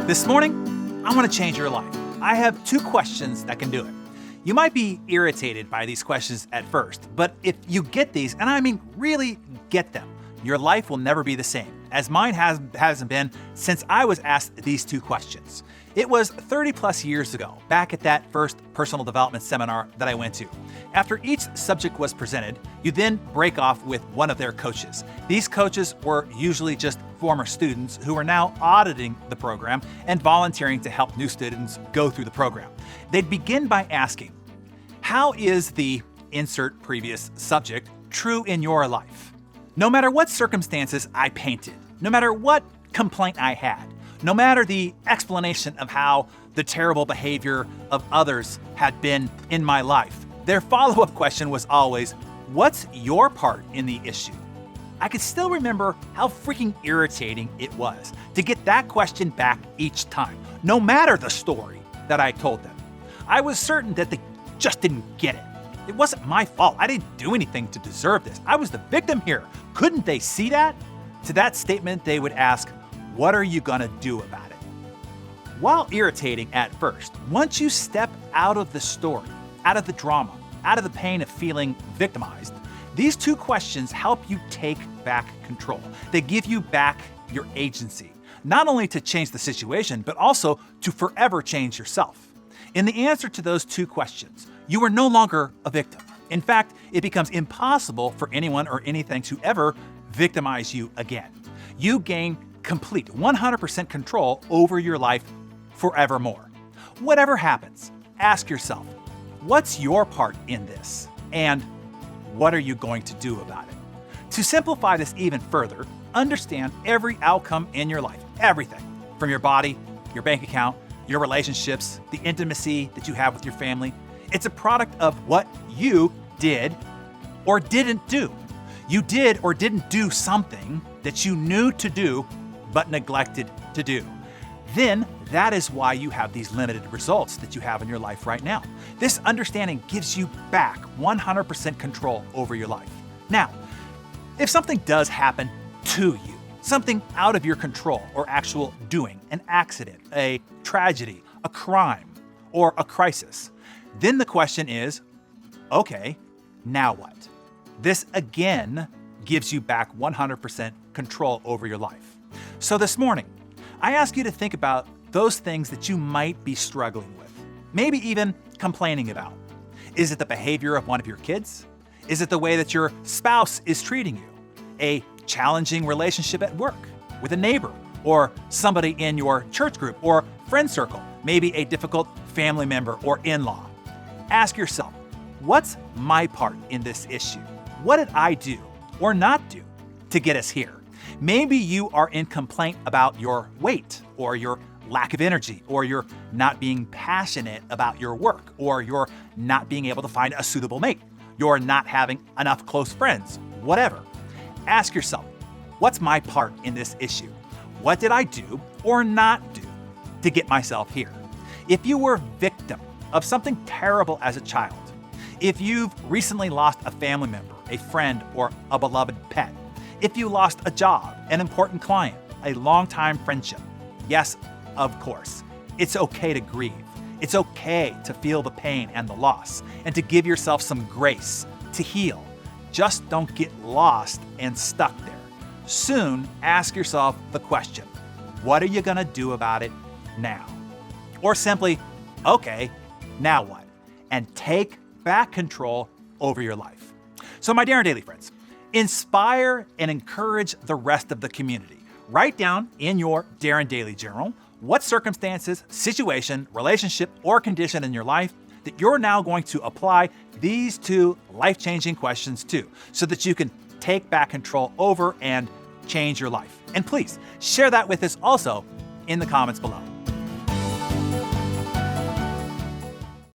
This morning, I want to change your life. I have 2 questions that can do it. You might be irritated by these questions at first, but if you get these, and I mean really get them, your life will never be the same, as mine hasn't been since I was asked these 2 questions. It was 30 plus years ago, back at that first personal development seminar that I went to. After each subject was presented, you then break off with one of their coaches. These coaches were usually just former students who are now auditing the program and volunteering to help new students go through the program. They'd begin by asking, how is the insert previous subject true in your life? No matter what circumstances I painted, no matter what complaint I had, no matter the explanation of how the terrible behavior of others had been in my life, their follow-up question was always, what's your part in the issue? I could still remember how freaking irritating it was to get that question back each time, no matter the story that I told them. I was certain that they just didn't get it. It wasn't my fault. I didn't do anything to deserve this. I was the victim here. Couldn't they see that? To that statement, they would ask, what are you gonna do about it? While irritating at first, once you step out of the story, out of the drama, out of the pain of feeling victimized, these 2 questions help you take back control. They give you back your agency, not only to change the situation, but also to forever change yourself. In the answer to those 2 questions, you are no longer a victim. In fact, it becomes impossible for anyone or anything to ever victimize you again. You gain complete 100% control over your life forevermore. Whatever happens, ask yourself, what's your part in this? And what are you going to do about it? To simplify this even further, understand every outcome in your life, everything from your body, your bank account, your relationships, the intimacy that you have with your family. It's a product of what you did or didn't do. You did or didn't do something that you knew to do but neglected to do. Then that is why you have these limited results that you have in your life right now. This understanding gives you back 100% control over your life. Now, if something does happen to you, something out of your control or actual doing, an accident, a tragedy, a crime, or a crisis, then the question is, okay, now what? This again gives you back 100% control over your life. So this morning, I ask you to think about those things that you might be struggling with, maybe even complaining about. Is it the behavior of one of your kids? Is it the way that your spouse is treating you? A challenging relationship at work with a neighbor or somebody in your church group or friend circle, maybe a difficult family member or in-law. Ask yourself, what's my part in this issue? What did I do or not do to get us here? Maybe you are in complaint about your weight or your lack of energy, or you're not being passionate about your work, or you're not being able to find a suitable mate. You're not having enough close friends, whatever. Ask yourself, what's my part in this issue? What did I do or not do to get myself here? If you were victim of something terrible as a child, if you've recently lost a family member, a friend, or a beloved pet, if you lost a job, an important client, a long-time friendship, yes, of course, it's okay to grieve. It's okay to feel the pain and the loss and to give yourself some grace to heal. Just don't get lost and stuck there. Soon ask yourself the question, what are you gonna do about it now? Or simply, okay, now what? And take back control over your life. So my Darren Daily friends, inspire and encourage the rest of the community. Write down in your Darren Daily Journal what circumstances, situation, relationship, or condition in your life that you're now going to apply these 2 life-changing questions to, so that you can take back control over and change your life. And please share that with us also in the comments below.